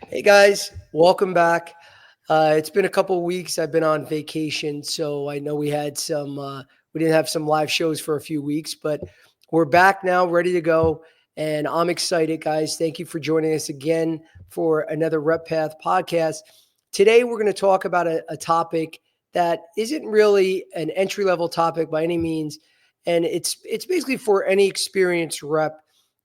Hey guys, welcome back. It's been a couple weeks. I've been on vacation, so I know we didn't have some live shows for a few weeks, but we're back now, ready to go, and I'm excited, guys. Thank you for joining us again for another RepPath podcast. Today, we're going to talk about a topic that isn't really an entry level topic by any means, and it's basically for any experienced rep.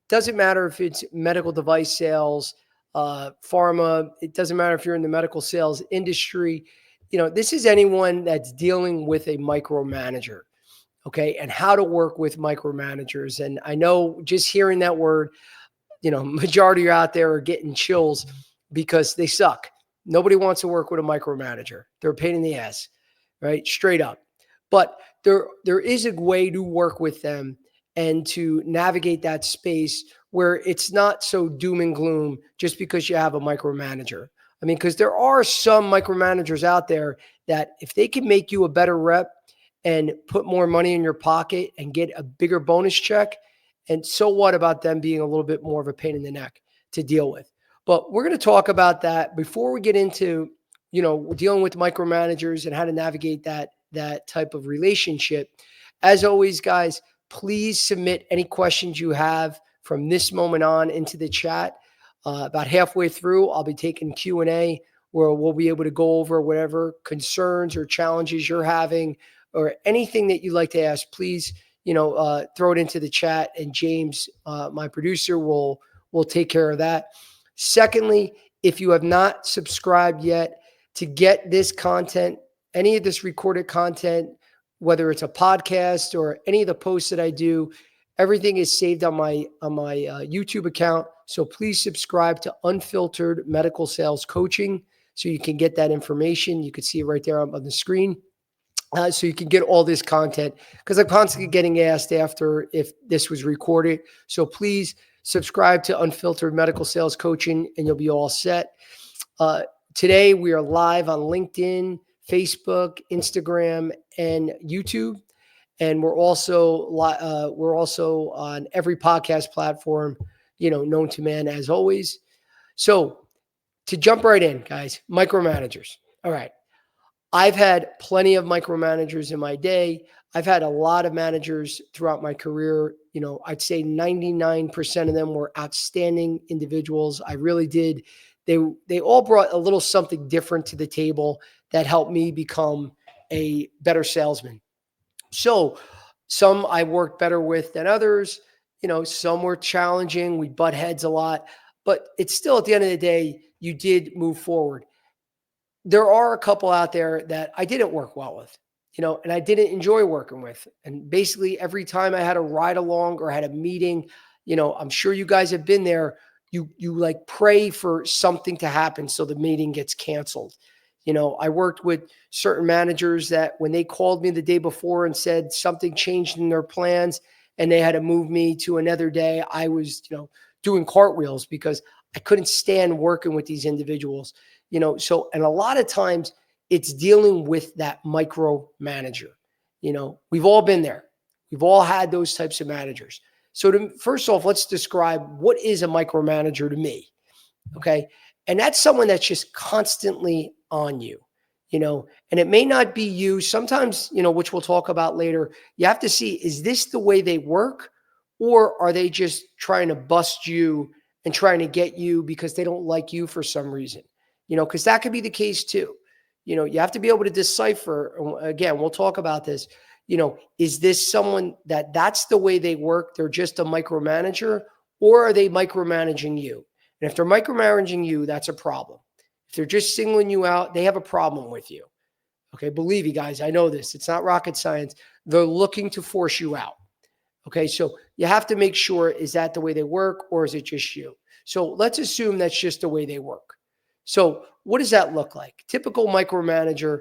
Doesn't matter if it's medical device sales, pharma. It doesn't matter if you're in the medical sales industry. This is anyone that's dealing with a micromanager, okay, and how to work with micromanagers. And I know just hearing that word, majority out there are getting chills because they suck. Nobody wants to work with a micromanager. They're a pain in the ass, right? Straight up. But there is a way to work with them and to navigate that space where it's not so doom and gloom just because you have a micromanager. I mean, because there are some micromanagers out there that if they can make you a better rep and put more money in your pocket and get a bigger bonus check, and so what about them being a little bit more of a pain in the neck to deal with? But we're going to talk about that before we get into, dealing with micromanagers and how to navigate that type of relationship. As always, guys, please submit any questions you have from this moment on into the chat. About halfway through, I'll be taking Q&A where we'll be able to go over whatever concerns or challenges you're having or anything that you'd like to ask. Please, throw it into the chat, and James, my producer, will take care of that. Secondly, if you have not subscribed yet, to get this content, any of this recorded content, whether it's a podcast or any of the posts that I do, everything is saved on my YouTube account. So please subscribe to Unfiltered Medical Sales Coaching so you can get that information. You can see it right there on the screen. So you can get all this content, because I'm constantly getting asked after if this was recorded. So please subscribe to Unfiltered Medical Sales Coaching and you'll be all set. Today we are live on LinkedIn, Facebook, Instagram, and YouTube. And we're also on every podcast platform, known to man, as always. So to jump right in, guys, micromanagers. All right. I've had plenty of micromanagers in my day. I've had a lot of managers throughout my career. I'd say 99% of them were outstanding individuals. I really did. They all brought a little something different to the table that helped me become a better salesman. So some I worked better with than others. Some were challenging. We butt heads a lot, but it's still, at the end of the day, you did move forward. There are a couple out there that I didn't work well with, and I didn't enjoy working with. And basically every time I had a ride along or had a meeting, I'm sure you guys have been there. You like pray for something to happen so the meeting gets canceled. I worked with certain managers that when they called me the day before and said something changed in their plans and they had to move me to another day, I was, doing cartwheels because I couldn't stand working with these individuals. And a lot of times it's dealing with that micromanager. We've all been there. We've all had those types of managers. So first off, let's describe what is a micromanager to me. Okay. And that's someone that's just constantly on you, and it may not be you. Sometimes, which we'll talk about later, you have to see, is this the way they work, or are they just trying to bust you and trying to get you because they don't like you for some reason? Because that could be the case too. You have to be able to decipher. Again, we'll talk about this. Is this someone that's the way they work? They're just a micromanager, or are they micromanaging you? And if they're micromanaging you, that's a problem. If they're just singling you out, they have a problem with you. Okay, believe you guys, I know this. It's not rocket science. They're looking to force you out. Okay, so you have to make sure, is that the way they work, or is it just you? So let's assume that's just the way they work. So what does that look like? Typical micromanager,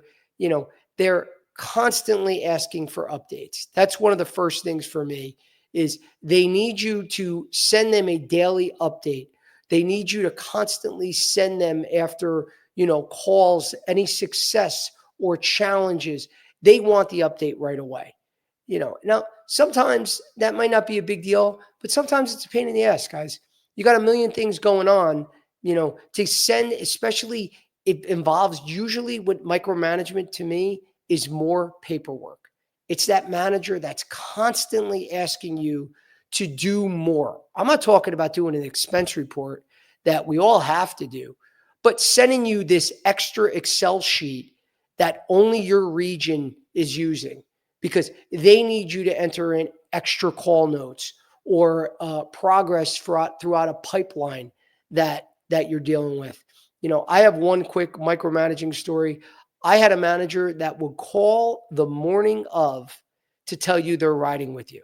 they're constantly asking for updates. That's one of the first things for me, is they need you to send them a daily update. They need you to constantly send them after, calls, any success or challenges. They want the update right away. Now sometimes that might not be a big deal, but sometimes it's a pain in the ass, guys. You got a million things going on. to send, especially it involves usually what micromanagement to me is more paperwork. It's that manager that's constantly asking you to do more. I'm not talking about doing an expense report that we all have to do, but sending you this extra Excel sheet that only your region is using because they need you to enter in extra call notes or progress throughout a pipeline that you're dealing with. I have one quick micromanaging story. I had a manager that would call the morning of to tell you they're riding with you.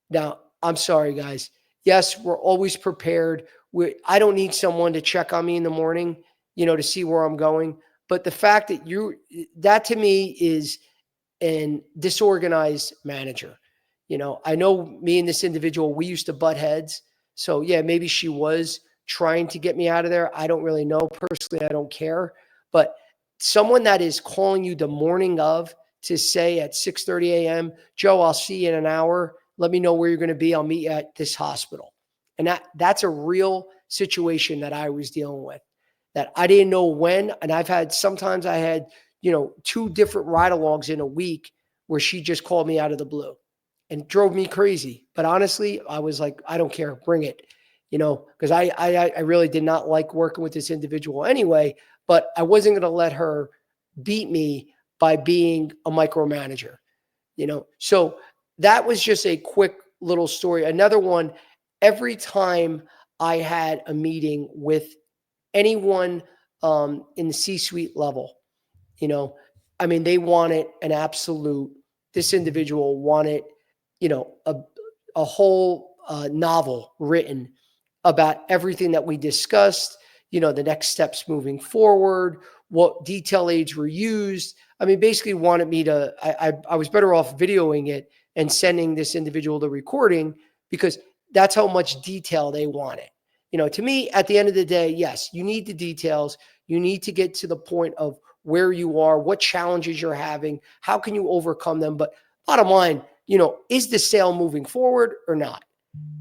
Now, I'm sorry, guys. Yes, we're always prepared. I don't need someone to check on me in the morning, to see where I'm going. But the fact that to me is an disorganized manager. I know me and this individual, we used to butt heads. So yeah, maybe she was trying to get me out of there. I don't really know. Personally, I don't care. But someone that is calling you the morning of to say at 6:30 a.m., Joe, I'll see you in an hour. Let me know where you're going to be. I'll meet you at this hospital. And that's a real situation that I was dealing with, that I didn't know when. And sometimes I had, 2 different ride-alongs in a week where she just called me out of the blue and drove me crazy. But honestly, I was like, I don't care. Bring it, because I really did not like working with this individual anyway, but I wasn't going to let her beat me by being a micromanager, So that was just a quick little story. Another one, every time I had a meeting with anyone in the C-suite level, they wanted an absolute, this individual wanted, a whole novel written about everything that we discussed, the next steps moving forward, what detail aids were used. Basically wanted me to, I was better off videoing it and sending this individual the recording because that's how much detail they wanted. To me, at the end of the day, yes, you need the details. You need to get to the point of where you are, what challenges you're having, how can you overcome them? But bottom line, is the sale moving forward or not?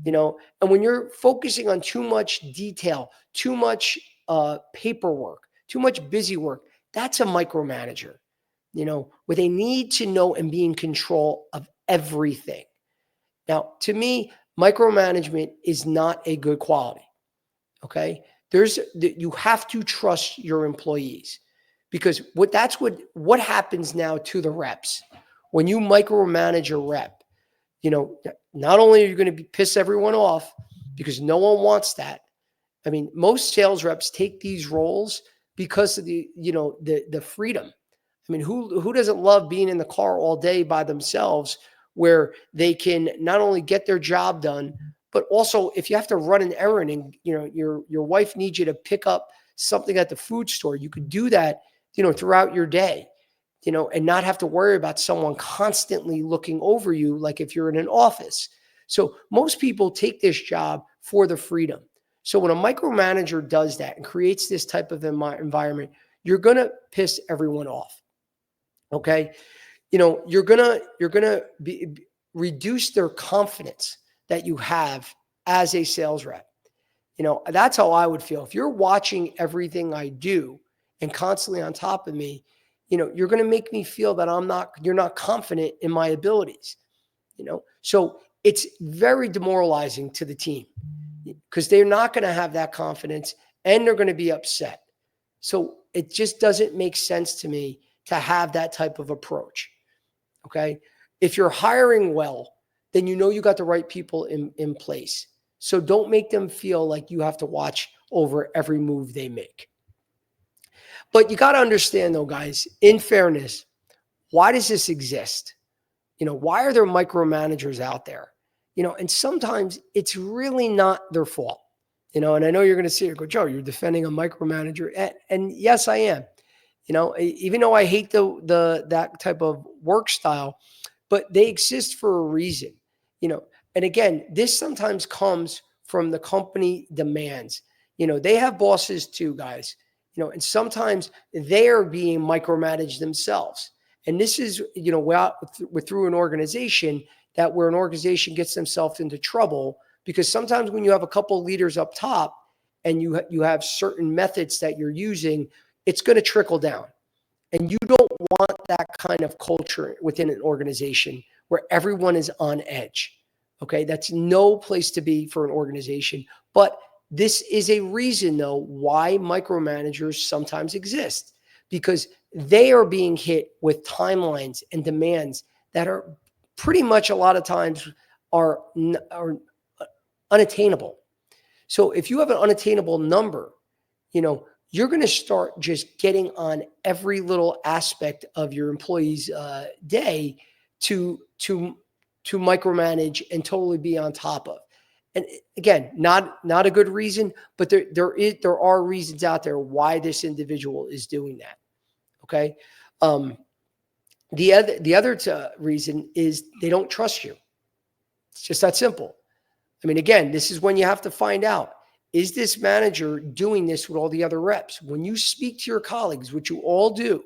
And when you're focusing on too much detail, too much paperwork, too much busy work, that's a micromanager, where they need to know and be in control of everything. Now, to me, micromanagement is not a good quality. Okay. You have to trust your employees because what happens now to the reps when you micromanage a rep, not only are you going to piss everyone off because no one wants that. Most sales reps take these roles because of the freedom. Who doesn't love being in the car all day by themselves where they can not only get their job done, but also if you have to run an errand and your wife needs you to pick up something at the food store, you could do that, throughout your day, and not have to worry about someone constantly looking over you like if you're in an office. So most people take this job for the freedom. So when a micromanager does that and creates this type of environment, you're going to piss everyone off. Okay? You're going to reduce their confidence that you have as a sales rep. That's how I would feel. If you're watching everything I do and constantly on top of me, you're going to make me feel that you're not confident in my abilities, So it's very demoralizing to the team because they're not going to have that confidence and they're going to be upset. So it just doesn't make sense to me to have that type of approach. Okay. If you're hiring well, then you got the right people in place. So don't make them feel like you have to watch over every move they make. But you got to understand though, guys, in fairness, why does this exist? Why are there micromanagers out there? And sometimes it's really not their fault. And I know you're going to see it, go, Joe, you're defending a micromanager. And yes, I am. Even though I hate that type of work style, but they exist for a reason. And again, this sometimes comes from the company demands. They have bosses too, guys. And sometimes they are being micromanaged themselves. And this is, through an organization where an organization gets themselves into trouble because sometimes when you have a couple leaders up top and you have certain methods that you're using, it's going to trickle down. And you don't want that kind of culture within an organization where everyone is on edge. Okay, that's no place to be for an organization. But this is a reason, though, why micromanagers sometimes exist, because they are being hit with timelines and demands that are pretty much a lot of times are unattainable. So if you have an unattainable number, you're going to start just getting on every little aspect of your employee's day to micromanage and totally be on top of. And again, not a good reason, but there are reasons out there why this individual is doing that. Okay. The other reason is they don't trust you. It's just that simple. I mean, again, this is when you have to find out, is this manager doing this with all the other reps? When you speak to your colleagues, which you all do,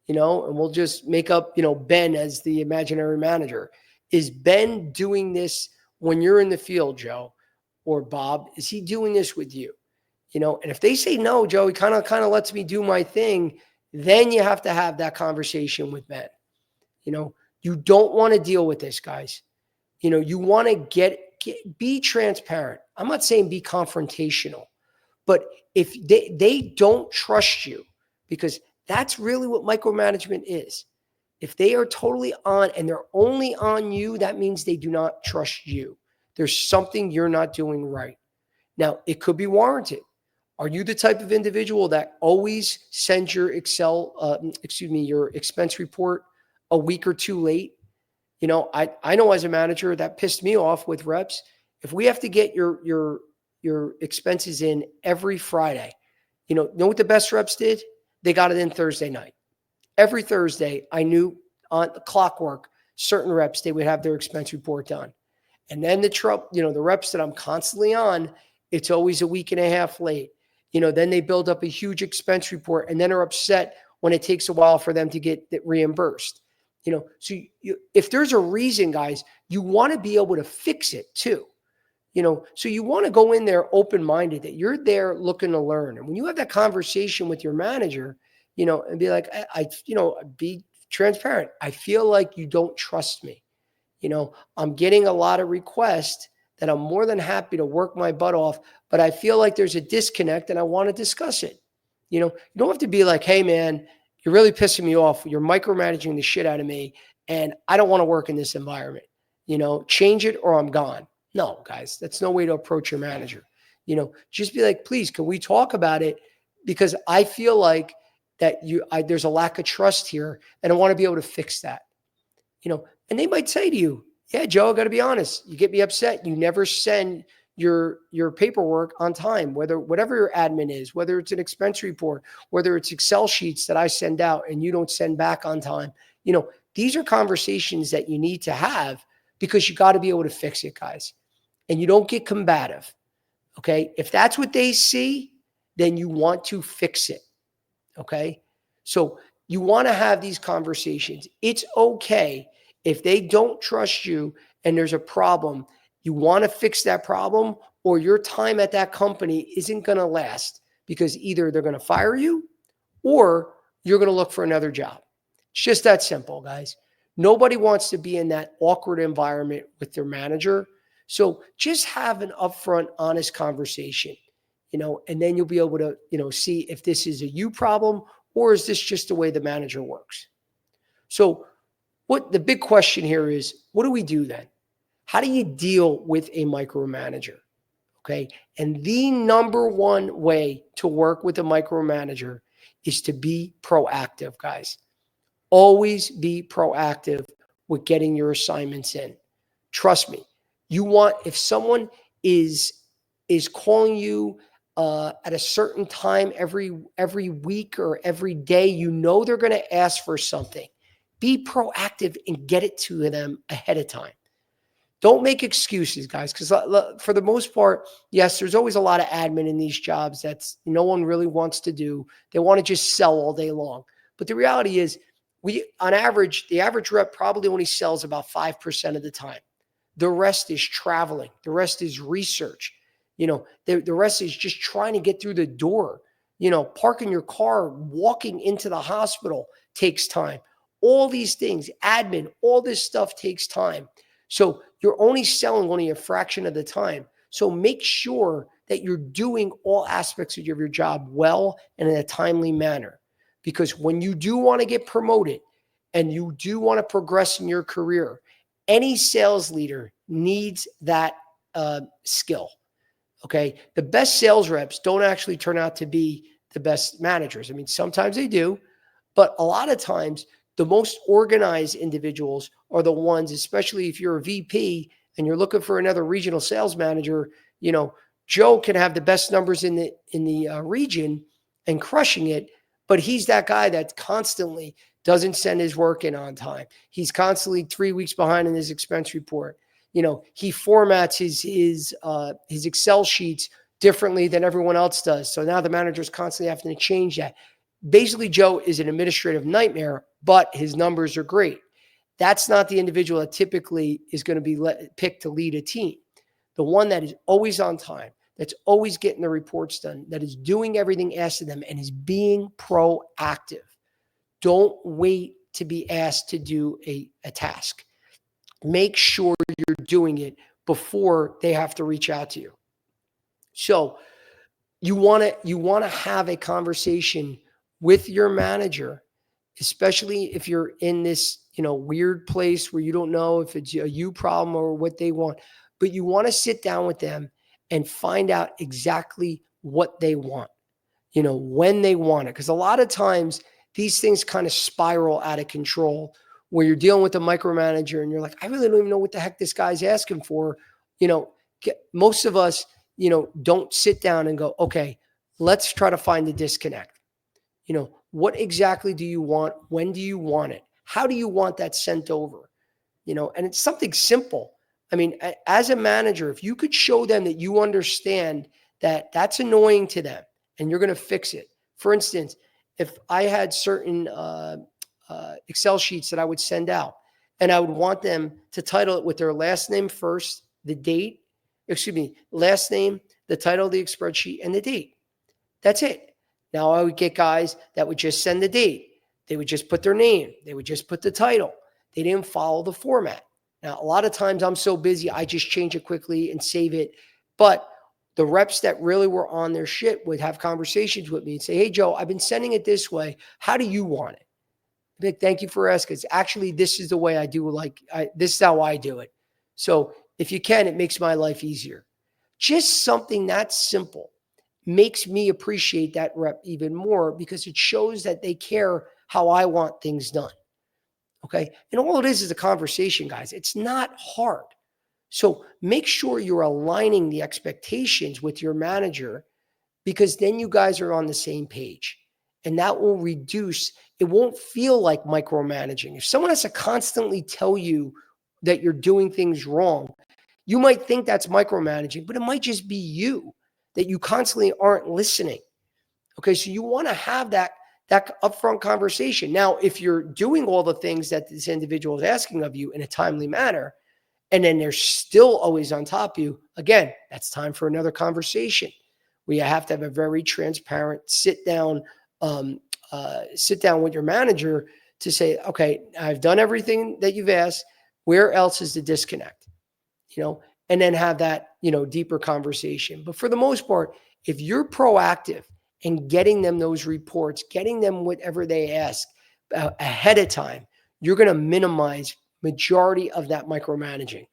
and we'll just make up, Ben as the imaginary manager. Is Ben doing this when you're in the field, Joe, or Bob? Is he doing this with you? And if they say no, Joe, he kind of lets me do my thing, then you have to have that conversation with Ben. You don't want to deal with this, guys. You want to be transparent. I'm not saying be confrontational, but if they don't trust you, because that's really what micromanagement is. If they are totally on and they're only on you, that means they do not trust you. There's something you're not doing right. Now, it could be warranted. Are you the type of individual that always sends your your expense report a week or two late? I know as a manager that pissed me off with reps. If we have to get your expenses in every Friday, know what the best reps did? They got it in Thursday night. Every Thursday, I knew on the clockwork, certain reps, they would have their expense report done. And then the reps that I'm constantly on, it's always a week and a half late. Then they build up a huge expense report and then are upset when it takes a while for them to get it reimbursed. So if there's a reason, guys, you want to be able to fix it too. So you want to go in there open-minded, that you're there looking to learn. And when you have that conversation with your manager, and be like, be transparent. I feel like you don't trust me. I'm getting a lot of requests that I'm more than happy to work my butt off, but I feel like there's a disconnect and I want to discuss it. You don't have to be like, hey man, you're really pissing me off. You're micromanaging the shit out of me and I don't want to work in this environment. Change it or I'm gone. No, guys, that's no way to approach your manager. Just be like, please, can we talk about it? Because I feel like that there's a lack of trust here and I want to be able to fix that. And they might say to you, yeah, Joe, I got to be honest. You get me upset. You never send your paperwork on time, whatever your admin is, whether it's an expense report, whether it's Excel sheets that I send out and you don't send back on time. These are conversations that you need to have because you got to be able to fix it, guys. And you don't get combative. Okay. If that's what they see, then you want to fix it. Okay. So you want to have these conversations. It's okay if they don't trust you and there's a problem. You want to fix that problem or your time at that company isn't going to last because either they're going to fire you or you're going to look for another job. It's just that simple, guys. Nobody wants to be in that awkward environment with their manager. So just have an upfront, honest conversation, and then you'll be able to, see if this is a you problem or is this just the way the manager works. So what the big question here is, what do we do then? How do you deal with a micromanager? Okay. And the number one way to work with a micromanager is to be proactive, guys. Always be proactive with getting your assignments in. Trust me. If someone is calling you at a certain time every week or every day, they're going to ask for something. Be proactive and get it to them ahead of time. Don't make excuses, guys, because for the most part, yes, there's always a lot of admin in these jobs that's no one really wants to do. They want to just sell all day long. But the reality is, the average rep probably only sells about 5% of the time. The rest is traveling. The rest is research. The rest is just trying to get through the door. Parking your car, walking into the hospital takes time. All these things, admin, all this stuff takes time. So you're only selling only a fraction of the time. So make sure that you're doing all aspects of your job well and in a timely manner. Because when you do want to get promoted and you do want to progress in your career, any sales leader needs that skill. Okay. The best sales reps don't actually turn out to be the best managers. I mean, sometimes they do, but a lot of times the most organized individuals are the ones, especially if you're a VP and you're looking for another regional sales manager. Joe can have the best numbers in the region and crushing it, but he's that guy that constantly doesn't send his work in on time. He's constantly 3 weeks behind in his expense report. He formats his Excel sheets differently than everyone else does. So now the manager's constantly having to change that. Basically, Joe is an administrative nightmare, but his numbers are great. That's not the individual that typically is going to be picked to lead a team. The one that is always on time, that's always getting the reports done, that is doing everything asked of them, and is being proactive. Don't wait to be asked to do a task. Make sure you're doing it before they have to reach out to you. So you want to have a conversation with your manager, especially if you're in this, weird place where you don't know if it's a you problem or what they want, but you want to sit down with them and find out exactly what they want, when they want it. Because a lot of times these things kind of spiral out of control where you're dealing with a micromanager and you're like, I really don't even know what the heck this guy's asking for. Most of us, don't sit down and go, okay, let's try to find the disconnect. What exactly do you want? When do you want it? How do you want that sent over? And it's something simple. I mean, as a manager, if you could show them that you understand that that's annoying to them and you're going to fix it. For instance, if I had certain Excel sheets that I would send out and I would want them to title it with their last name first, last name, the title of the spreadsheet, and the date. That's it. Now I would get guys that would just send the date. They would just put their name. They would just put the title. They didn't follow the format. Now, a lot of times I'm so busy, I just change it quickly and save it. But the reps that really were on their shit would have conversations with me and say, hey, Joe, I've been sending it this way. How do you want it? Like, thank you for asking. Actually, this is the way I do this is how I do it. So if you can, it makes my life easier. Just something that simple makes me appreciate that rep even more because it shows that they care how I want things done. Okay. And all it is a conversation, guys. It's not hard. So make sure you're aligning the expectations with your manager because then you guys are on the same page. And that will reduce, it won't feel like micromanaging. If someone has to constantly tell you that you're doing things wrong, you might think that's micromanaging, but it might just be you, that you constantly aren't listening. Okay, so you want to have that upfront conversation. Now, if you're doing all the things that this individual is asking of you in a timely manner, and then they're still always on top of you, again, that's time for another conversation. We have to have a very transparent sit down with your manager to say, okay, I've done everything that you've asked. Where else is the disconnect? And then have that, deeper conversation. But for the most part, if you're proactive in getting them those reports, getting them whatever they ask ahead of time, you're going to minimize majority of that micromanaging.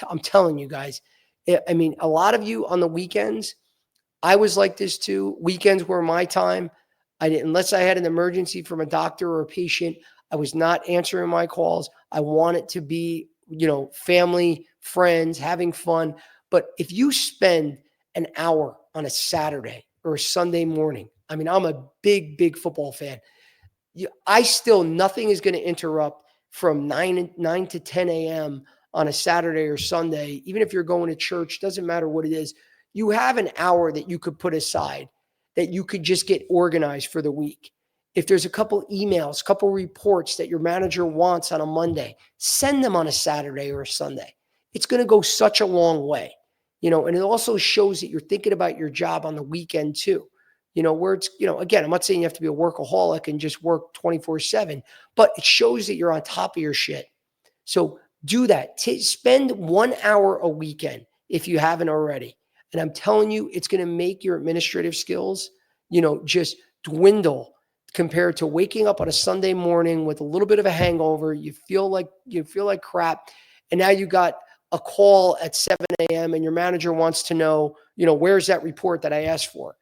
I'm telling you guys, I mean, a lot of you on the weekends, I was like this too. Weekends were my time. Unless I had an emergency from a doctor or a patient, I was not answering my calls. I want it to be, family, friends, having fun. But if you spend an hour on a Saturday or a Sunday morning, I mean, I'm a big football fan. Nothing is going to interrupt from 9 to 10 a.m. on a Saturday or Sunday. Even if you're going to church, doesn't matter what it is. You have an hour that you could put aside that you could just get organized for the week. If there's a couple emails, couple reports that your manager wants on a Monday, send them on a Saturday or a Sunday. It's going to go such a long way. and it also shows that you're thinking about your job on the weekend too. Where it's, again, I'm not saying you have to be a workaholic and just work 24/7, but it shows that you're on top of your shit. So do that. Spend 1 hour a weekend if you haven't already. And I'm telling you, it's going to make your administrative skills, just dwindle compared to waking up on a Sunday morning with a little bit of a hangover. You feel like crap. And now you got a call at 7 a.m. and your manager wants to know, where's that report that I asked for?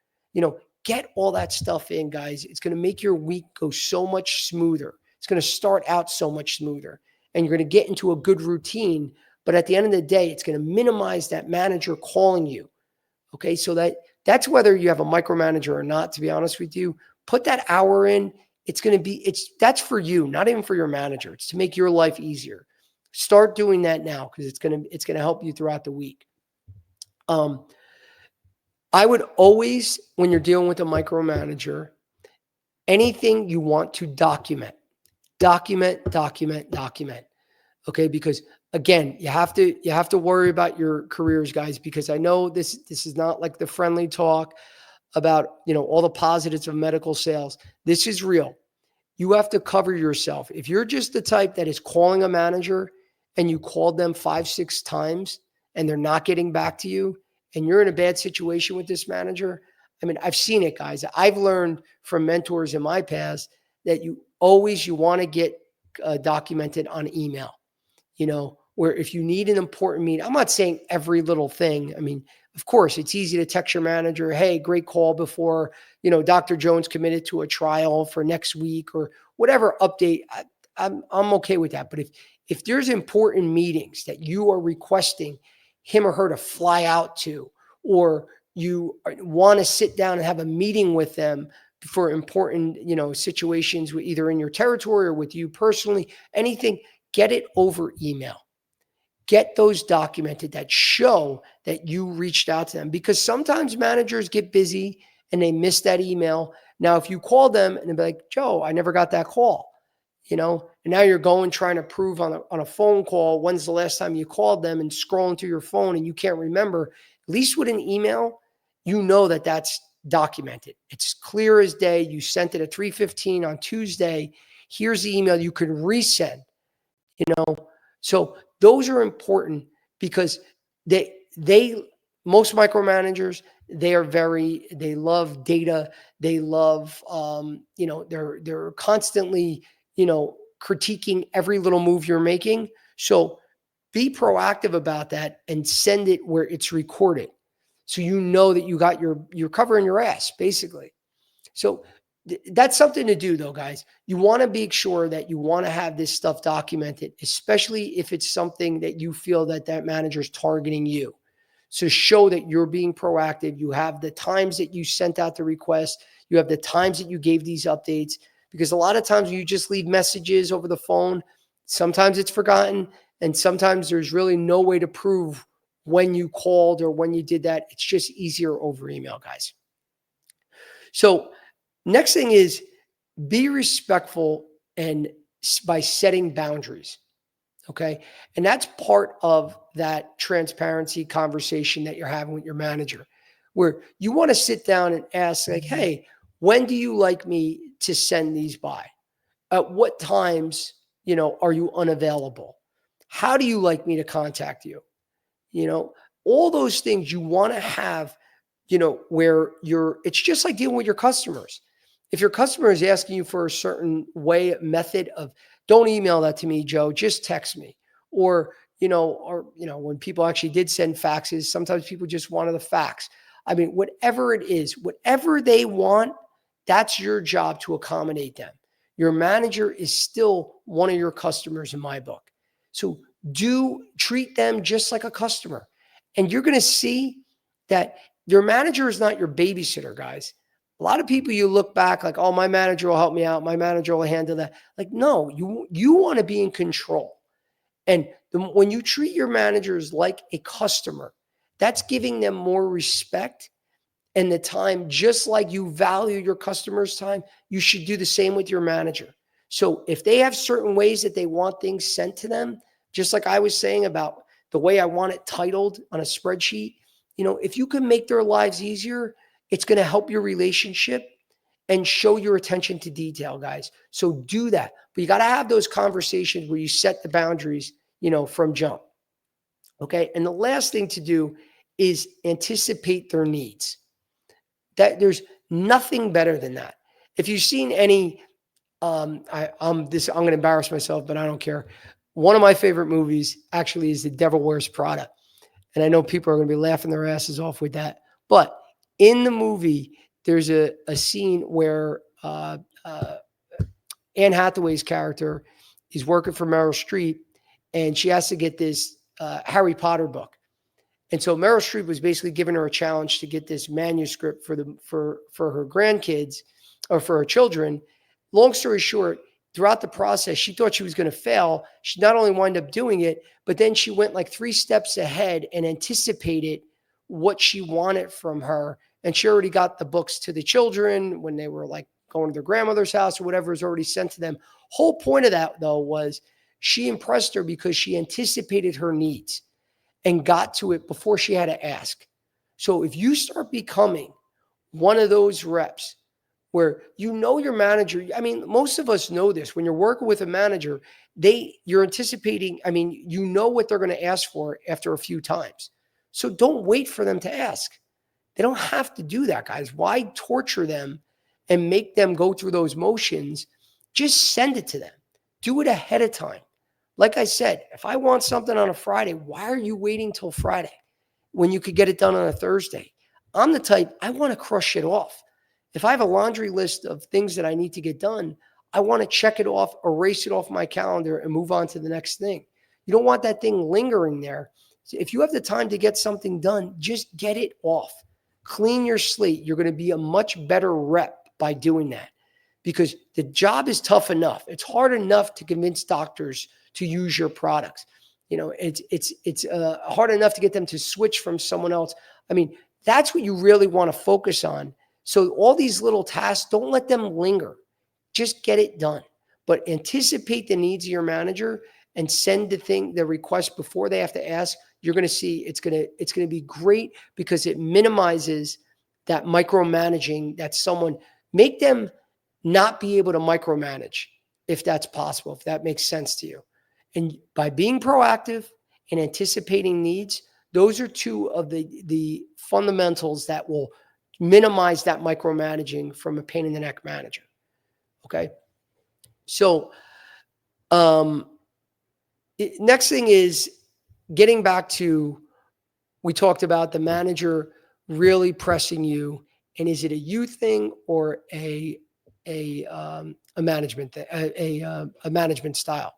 Get all that stuff in, guys. It's going to make your week go so much smoother. It's going to start out so much smoother, and you're going to get into a good routine. But at the end of the day, it's going to minimize that manager calling you. Okay, so that's whether you have a micromanager or not, to be honest with you. Put that hour in. That's for you, not even for your manager. It's to make your life easier. Start doing that now, because it's going to help you throughout the week. I would always, when you're dealing with a micromanager, anything you want to document. Okay, because again, you have to worry about your careers, guys, because I know this is not like the friendly talk about, all the positives of medical sales. This is real. You have to cover yourself. If you're just the type that is calling a manager and you called them 5-6 times and they're not getting back to you, and you're in a bad situation with this manager, I mean, I've seen it, guys. I've learned from mentors in my past that you want to get documented on email, where if you need an important meeting, I'm not saying every little thing. I mean, of course, it's easy to text your manager, hey, great call before, Dr. Jones committed to a trial for next week or whatever update. I'm okay with that. But if there's important meetings that you are requesting him or her to fly out to, or you want to sit down and have a meeting with them for important, situations either in your territory or with you personally, anything, get it over email. Get those documented that show that you reached out to them, because sometimes managers get busy and they miss that email. Now, if you call them and they'll be like, Joe, I never got that call, and now you're trying to prove on a phone call, when's the last time you called them, and scrolling through your phone and you can't remember. At least with an email, that's documented. It's clear as day. You sent it at 3:15 on Tuesday. Here's the email you can resend, So those are important, because most micromanagers, they love data. They love, they're constantly, critiquing every little move you're making. So be proactive about that and send it where it's recorded. So that you're covering your ass, basically. So that's something to do, though, guys. You want to make sure that you want to have this stuff documented, especially if it's something that you feel that manager is targeting you. So show that you're being proactive. You have the times that you sent out the request. You have the times that you gave these updates, because a lot of times you just leave messages over the phone. Sometimes it's forgotten, and sometimes there's really no way to prove when you called or when you did that. It's just easier over email, guys. So next thing is, be respectful and by setting boundaries. Okay. And that's part of that transparency conversation that you're having with your manager, where you want to sit down and ask, like, hey, when do you like me to send these by? At what times, are you unavailable? How do you like me to contact you? All those things you want to have, where it's just like dealing with your customers. If your customer is asking you for a certain method of, don't email that to me, Joe, just text me. Or when people actually did send faxes, sometimes people just wanted the fax. I mean, whatever it is, whatever they want, that's your job to accommodate them. Your manager is still one of your customers in my book. So treat them just like a customer. And you're going to see that your manager is not your babysitter, guys. A lot of people, you look back like, oh, my manager will help me out. My manager will handle that. Like, no, you want to be in control. And when you treat your managers like a customer, that's giving them more respect and the time. Just like you value your customers' time, you should do the same with your manager. So if they have certain ways that they want things sent to them, just like I was saying about the way I want it titled on a spreadsheet, if you can make their lives easier, it's going to help your relationship and show your attention to detail, guys. So do that. But you got to have those conversations where you set the boundaries, from jump. Okay. And the last thing to do is anticipate their needs. That there's nothing better than that. If you've seen any, I'm going to embarrass myself, but I don't care. One of my favorite movies actually is The Devil Wears Prada. And I know people are going to be laughing their asses off with that. But in the movie, there's a scene where Anne Hathaway's character is working for Meryl Streep, and she has to get this Harry Potter book. And so Meryl Streep was basically giving her a challenge to get this manuscript for her grandkids or for her children. Long story short, throughout the process, she thought she was going to fail. She not only wound up doing it, but then she went like 3 steps ahead and anticipated what she wanted from her. And she already got the books to the children when they were like going to their grandmother's house or whatever was already sent to them. Whole point of that, though, was she impressed her because she anticipated her needs and got to it before she had to ask. So if you start becoming one of those reps where your manager, most of us know this. When you're working with a manager, you're anticipating, what they're going to ask for after a few times. So don't wait for them to ask. They don't have to do that, guys. Why torture them and make them go through those motions? Just send it to them. Do it ahead of time. Like I said, if I want something on a Friday, why are you waiting till Friday when you could get it done on a Thursday? I'm the type, I want to crush it off. If I have a laundry list of things that I need to get done, I want to check it off, erase it off my calendar, and move on to the next thing. You don't want that thing lingering there. So if you have the time to get something done, just get it off. Clean your slate. You're going to be a much better rep by doing that because the job is tough enough. It's hard enough to convince doctors to use your products. It's hard enough to get them to switch from someone else. That's what you really want to focus on. So all these little tasks, don't let them linger. Just get it done. But anticipate the needs of your manager and send the request before they have to ask. You're going to see it's going to be great because it minimizes that micromanaging that someone, make them not be able to micromanage if that's possible, if that makes sense to you. And by being proactive and anticipating needs, those are 2 of the fundamentals that will minimize that micromanaging from a pain in the neck manager. Okay. So, next thing is getting back to, we talked about the manager really pressing you, and is it a you thing or a management a management style?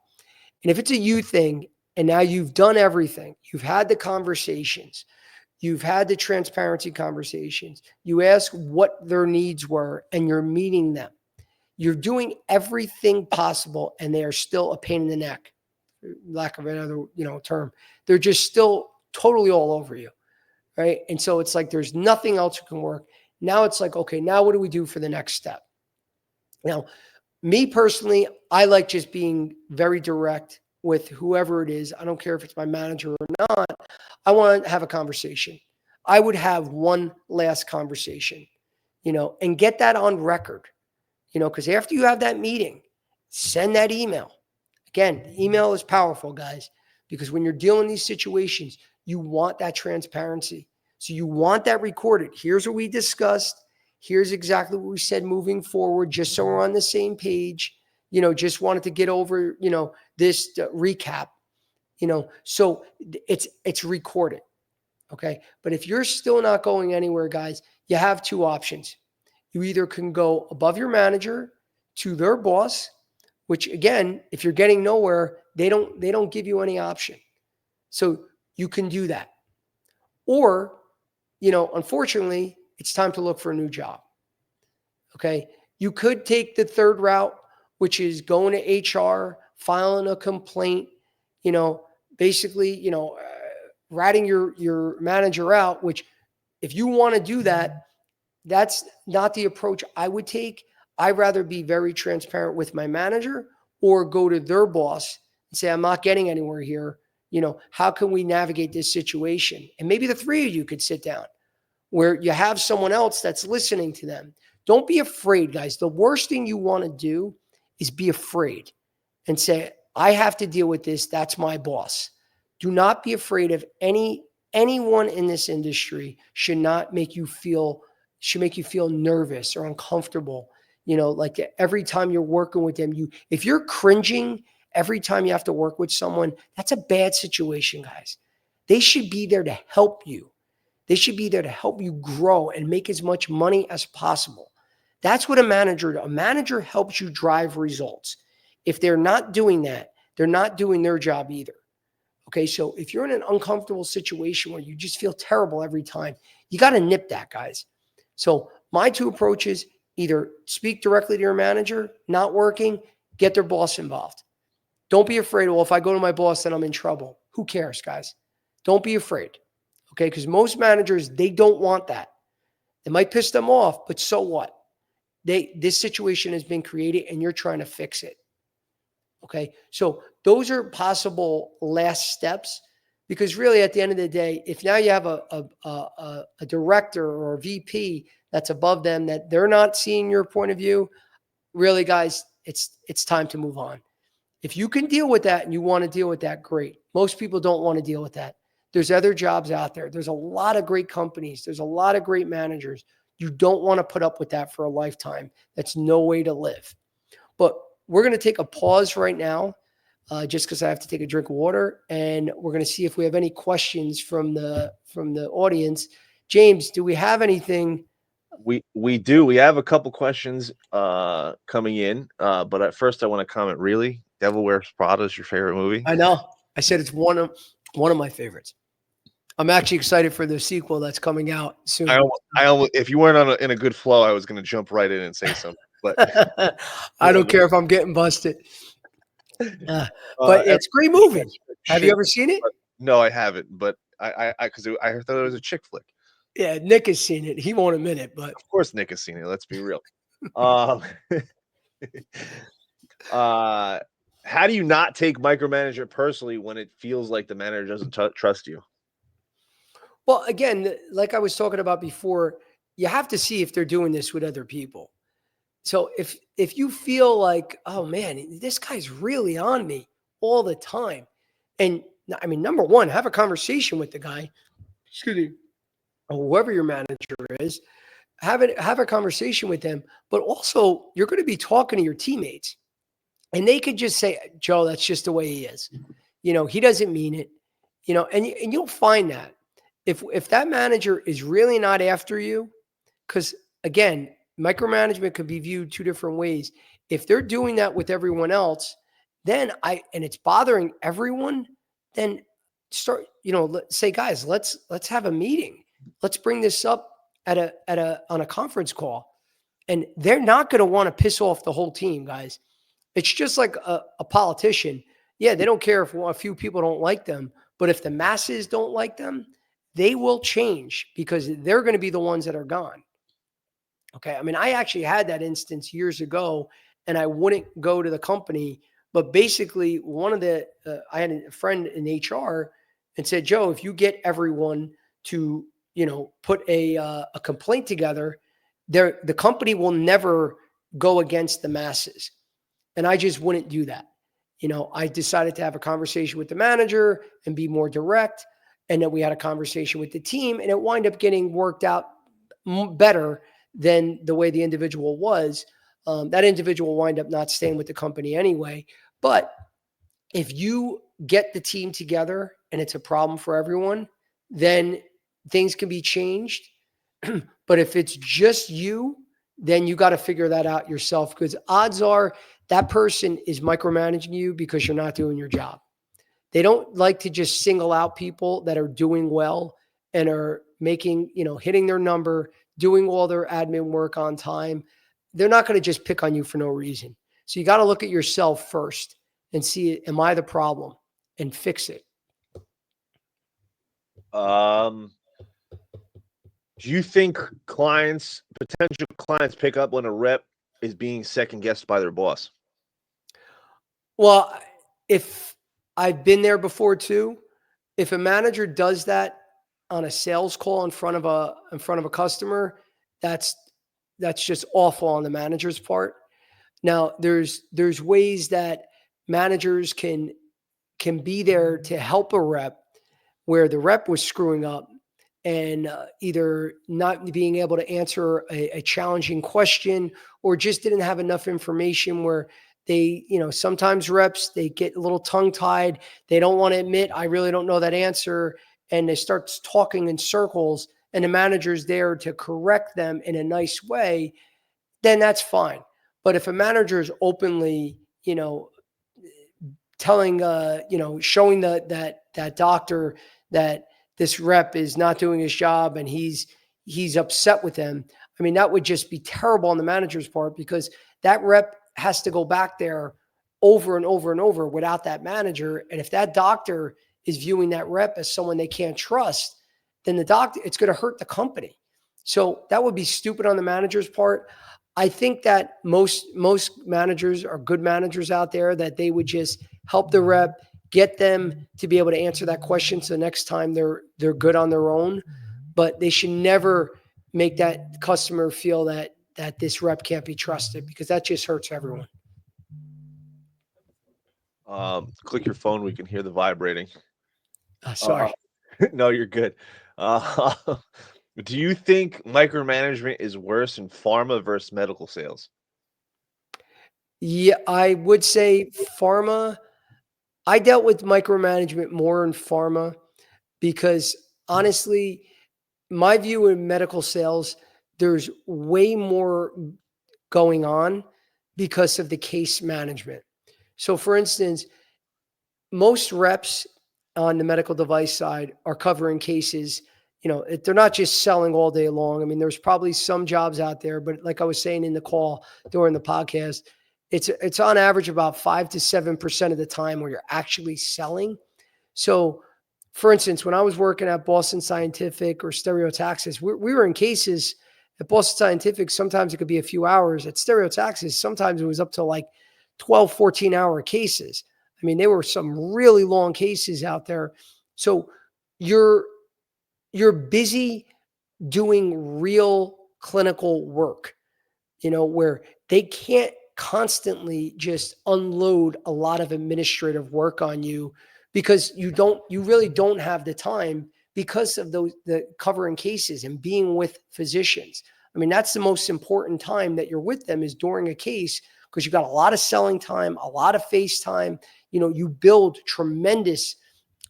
And if it's a you thing, and now you've done everything, you've had the conversations, you've had the transparency conversations, you ask what their needs were, and you're meeting them. You're doing everything possible, and they are still a pain in the neck, lack of another term. They're just still totally all over you, right? And so it's like there's nothing else that can work. Now it's like, okay, now what do we do for the next step? Now, me personally, I like just being very direct with whoever it is. I don't care if it's my manager or not. I want to have a conversation. I would have one last conversation, and get that on record, because after you have that meeting, send that email. Again, email is powerful, guys, because when you're dealing in these situations, you want that transparency. So you want that recorded. Here's what we discussed. Here's exactly what we said moving forward, just so we're on the same page. Just wanted to get over, this recap, so it's recorded. Okay. But if you're still not going anywhere, guys, you have 2 options. You either can go above your manager to their boss, which again, if you're getting nowhere, they don't give you any option. So you can do that. Or, unfortunately, it's time to look for a new job. Okay. You could take the third route, which is going to HR, filing a complaint, basically, ratting your manager out, which if you want to do that, that's not the approach I would take. I'd rather be very transparent with my manager or go to their boss and say, I'm not getting anywhere here. how can we navigate this situation? And maybe the three of you could sit down where you have someone else that's listening to them. Don't be afraid, guys. The worst thing you want to do is be afraid and say, I have to deal with this. That's my boss. Do not be afraid of anyone in this industry should make you feel nervous or uncomfortable. Like every time you're working with them, if you're cringing every time you have to work with someone, that's a bad situation, guys. They should be there to help you. They should be there to help you grow and make as much money as possible. That's what a manager does. A manager helps you drive results. If they're not doing that, they're not doing their job either. Okay, so if you're in an uncomfortable situation where you just feel terrible every time, you got to nip that, guys. So my two approaches: either speak directly to your manager, not working, get their boss involved. Don't be afraid, well, if I go to my boss, then I'm in trouble. Who cares, guys? Don't be afraid. Okay, because most managers, they don't want that. It might piss them off, but so what? This situation has been created and you're trying to fix it. Okay, so those are possible last steps, because really at the end of the day, if now you have a director or a VP that's above them that they're not seeing your point of view, really, guys, it's time to move on. If you can deal with that and you want to deal with that, great. Most people don't want to deal with that. There's other jobs out there. There's a lot of great companies. There's a lot of great managers. You don't want to put up with that for a lifetime. That's no way to live. But we're going to take a pause right now, just because I have to take a drink of water, and we're going to see if we have any questions from the audience. James, do we have anything? We do. We have a couple questions coming in, but at first I want to comment. Really, Devil Wears Prada is your favorite movie? I know. I said it's one of my favorites. I'm actually excited for the sequel that's coming out soon. I almost, if you weren't in a good flow, I was going to jump right in and say something. But I don't care if I'm getting busted. But it's a great movie. Have you ever seen it? No, I haven't. But I thought it was a chick flick. Yeah, Nick has seen it. He won't admit it, but of course Nick has seen it. Let's be real. How do you not take micromanagement personally when it feels like the manager doesn't trust you? Well, again, like I was talking about before, you have to see if they're doing this with other people. So if you feel like, oh man, this guy's really on me all the time, and I mean, number one, have a conversation with the guy, excuse me, or whoever your manager is, have a conversation with them. But also, you're going to be talking to your teammates, and they could just say, Joe, that's just the way he is. He doesn't mean it. And you'll find that if that manager is really not after you, because again, micromanagement could be viewed two different ways. If they're doing that with everyone else, then and it's bothering everyone, then start, say, guys, let's have a meeting. Let's bring this up on a conference call. And they're not going to want to piss off the whole team, guys. It's just like a politician. Yeah, they don't care if a few people don't like them, but if the masses don't like them, they will change because they're going to be the ones that are gone. Okay. I mean, I actually had that instance years ago, and I wouldn't go to the company, but basically I had a friend in HR and said, Joe, if you get everyone to, put a complaint together, the company will never go against the masses. And I just wouldn't do that. I decided to have a conversation with the manager and be more direct. And then we had a conversation with the team, and it wound up getting worked out better than the way the individual was. That individual wind up not staying with the company anyway. But if you get the team together and it's a problem for everyone, then things can be changed. But if it's just you, then you got to figure that out yourself, because odds are that person is micromanaging you because you're not doing your job. They don't like to just single out people that are doing well and are making, hitting their number, doing all their admin work on time. They're not going to just pick on you for no reason. So you got to look at yourself first and see, am I the problem, and fix it. Do you think potential clients pick up when a rep is being second guessed by their boss? Well, if I've been there before too. If a manager does that on a sales call in front of a customer, that's just awful on the manager's part. Now, there's ways that managers can be there to help a rep where the rep was screwing up and either not being able to answer a challenging question or just didn't have enough information where they, sometimes reps, they get a little tongue tied. They don't want to admit, I really don't know that answer. And they start talking in circles and the manager's there to correct them in a nice way, then that's fine. But if a manager is openly, telling, showing that doctor that this rep is not doing his job and he's upset with them, I mean, that would just be terrible on the manager's part because that rep has to go back there over and over and over without that manager. And if that doctor is viewing that rep as someone they can't trust, then the doctor, it's going to hurt the company. So that would be stupid on the manager's part. I think that most managers are good managers out there that they would just help the rep, get them to be able to answer that question. So next time they're good on their own, but they should never make that customer feel that this rep can't be trusted because that just hurts everyone. Click your phone. We can hear the vibrating. Sorry. No, you're good. Do you think micromanagement is worse in pharma versus medical sales? Yeah, I would say pharma. I dealt with micromanagement more in pharma because honestly, my view in medical sales, there's way more going on because of the case management. So for instance, most reps on the medical device side are covering cases. They're not just selling all day long. I mean, there's probably some jobs out there, but like I was saying in the call during the podcast, it's on average about 5 to 7% of the time where you're actually selling. So for instance, when I was working at Boston Scientific or Stereotaxis, we were in cases at Boston Scientific. Sometimes it could be a few hours. At Stereotaxis, sometimes it was up to like 12, 14-hour cases. I mean, there were some really long cases out there. So you're busy doing real clinical work, where they can't constantly just unload a lot of administrative work on you because you really don't have the time because of the covering cases and being with physicians. I mean, that's the most important time that you're with them is during a case because you've got a lot of selling time, a lot of face time. You build tremendous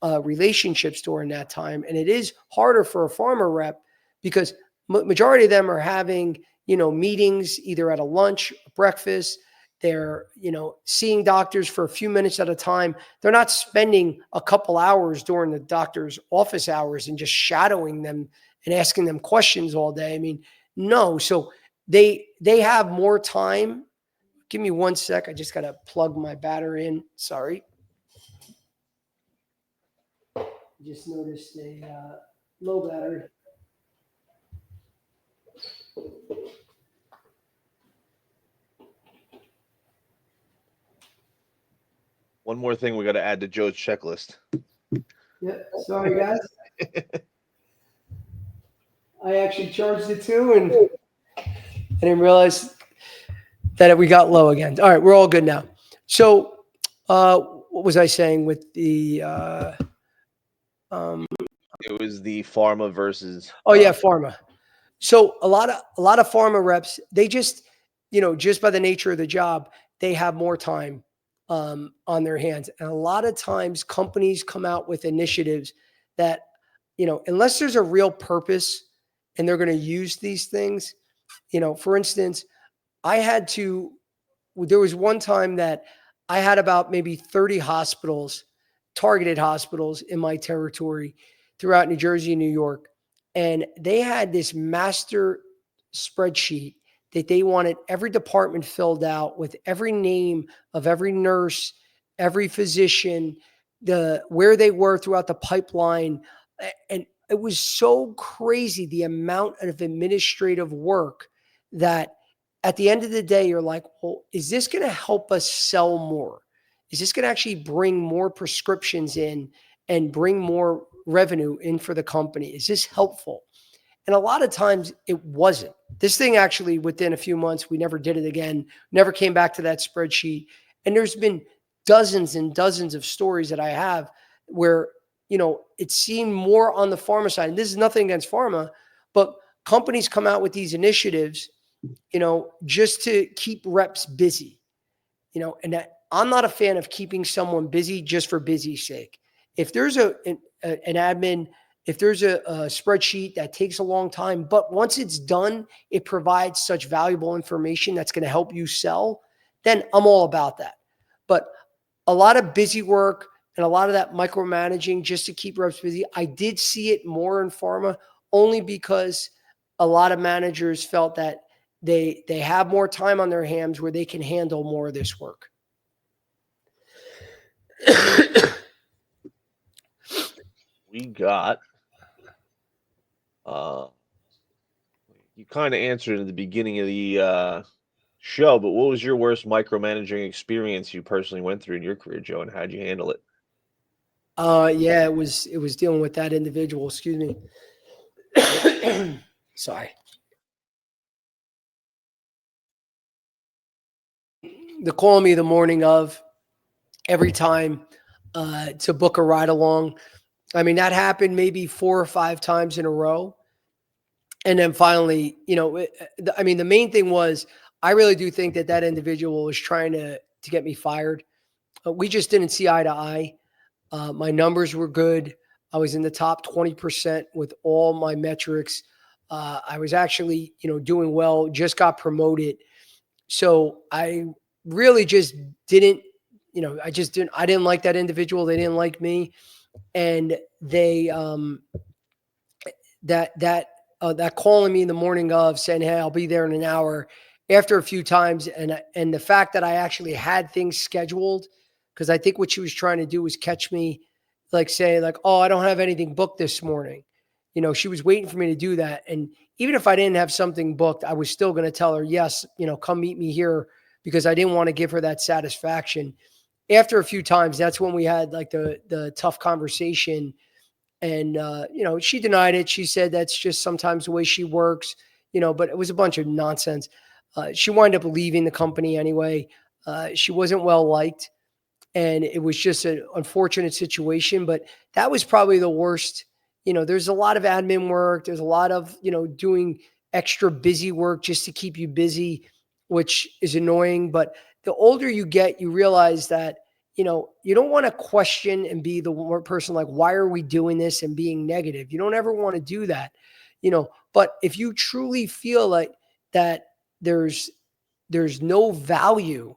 relationships during that time. And it is harder for a pharma rep because majority of them are having, meetings either at a lunch, breakfast. They're, seeing doctors for a few minutes at a time. They're not spending a couple hours during the doctor's office hours and just shadowing them and asking them questions all day. I mean, no. So they have more time. Give me 1 sec. I just got to plug my battery in. Sorry. Just noticed a low battery. One more thing we got to add to Joe's checklist. Yeah, sorry guys. I actually charged it too, and I didn't realize that we got low again. All right, we're all good now. So, what was I saying with the? It was the pharma versus. Oh yeah, pharma. So a lot of pharma reps, they just, just by the nature of the job, they have more time on their hands, and a lot of times companies come out with initiatives that, unless there's a real purpose and they're going to use these things, for instance, there was one time that I had about maybe 30 hospitals, targeted hospitals in my territory throughout New Jersey and New York. And they had this master spreadsheet that they wanted every department filled out with every name of every nurse, every physician, where they were throughout the pipeline. And it was so crazy, the amount of administrative work that at the end of the day, you're like, well, is this going to help us sell more? Is this going to actually bring more prescriptions in and bring more revenue in for the company? Is this helpful? And a lot of times it wasn't. This thing actually, within a few months, we never did it again, never came back to that spreadsheet. And there's been dozens and dozens of stories that I have where, it seemed more on the pharma side. And this is nothing against pharma, but companies come out with these initiatives, just to keep reps busy, and that I'm not a fan of keeping someone busy just for busy's sake. If there's an admin, if there's a spreadsheet that takes a long time, but once it's done, it provides such valuable information that's going to help you sell, then I'm all about that. But a lot of busy work and a lot of that micromanaging just to keep reps busy, I did see it more in pharma only because a lot of managers felt that they have more time on their hands where they can handle more of this work. We got you kind of answered at the beginning of the show, but what was your worst micromanaging experience you personally went through in your career, Joe, and how'd you handle it? Yeah, it was dealing with that individual. Excuse me. Sorry. The call me the morning of every time to book a ride along. I mean, that happened maybe 4 or 5 times in a row. And then finally, the main thing was, I really do think that individual was trying to get me fired. We just didn't see eye to eye. My numbers were good. I was in the top 20% with all my metrics. I was actually, doing well, just got promoted. So I really just didn't, I didn't like that individual. They didn't like me. And they, that calling me in the morning of saying, "Hey, I'll be there in an hour," after a few times, and the fact that I actually had things scheduled, because I think what she was trying to do was catch me, say, "Oh, I don't have anything booked this morning." She was waiting for me to do that, and even if I didn't have something booked, I was still going to tell her, "Yes, come meet me here," because I didn't want to give her that satisfaction. After a few times, that's when we had the tough conversation. And, she denied it. She said that's just sometimes the way she works, but it was a bunch of nonsense. She wound up leaving the company anyway. She wasn't well liked, and it was just an unfortunate situation, but that was probably the worst. There's a lot of admin work. There's a lot of, doing extra busy work just to keep you busy, which is annoying. But the older you get, you realize that, you don't want to question and be the one person like, why are we doing this, and being negative. You don't ever want to do that, but if you truly feel like that there's no value,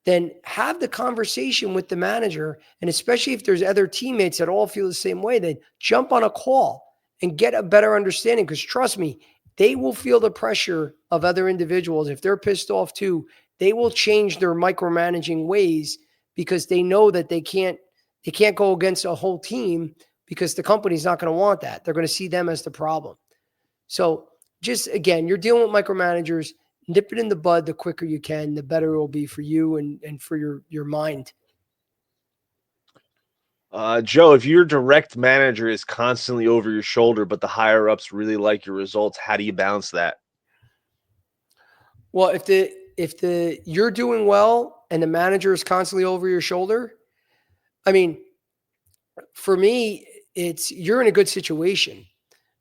then have the conversation with the manager. And especially if there's other teammates that all feel the same way, then jump on a call and get a better understanding. Because trust me, they will feel the pressure of other individuals. If they're pissed off too, they will change their micromanaging ways, because they know that they can't go against a whole team, because the company's not going to want that. They're going to see them as the problem. So just, again, you're dealing with micromanagers. Nip it in the bud the quicker you can, the better it will be for you and for your mind. Joe, if your direct manager is constantly over your shoulder, but the higher ups really like your results, how do you balance that? Well, if you're doing well and the manager is constantly over your shoulder, I mean, for me, you're in a good situation,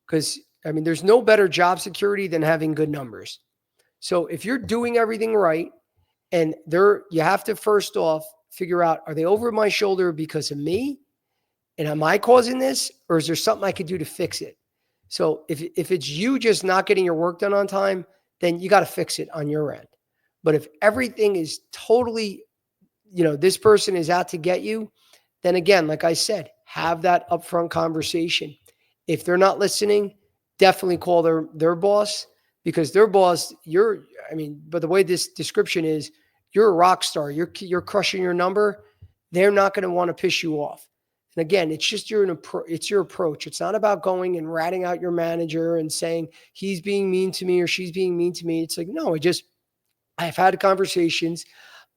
because there's no better job security than having good numbers. So if you're doing everything right, and you have to first off figure out, are they over my shoulder because of me? And am I causing this, or is there something I could do to fix it? So if it's you just not getting your work done on time, then you got to fix it on your end. But if everything is totally, this person is out to get you, then again, like I said, have that upfront conversation. If they're not listening, definitely call their boss, because their boss, but the way this description is, you're a rock star. You're crushing your number. They're not going to want to piss you off. And again, it's just your approach. It's not about going and ratting out your manager and saying he's being mean to me or she's being mean to me. It's like, no, I've had conversations.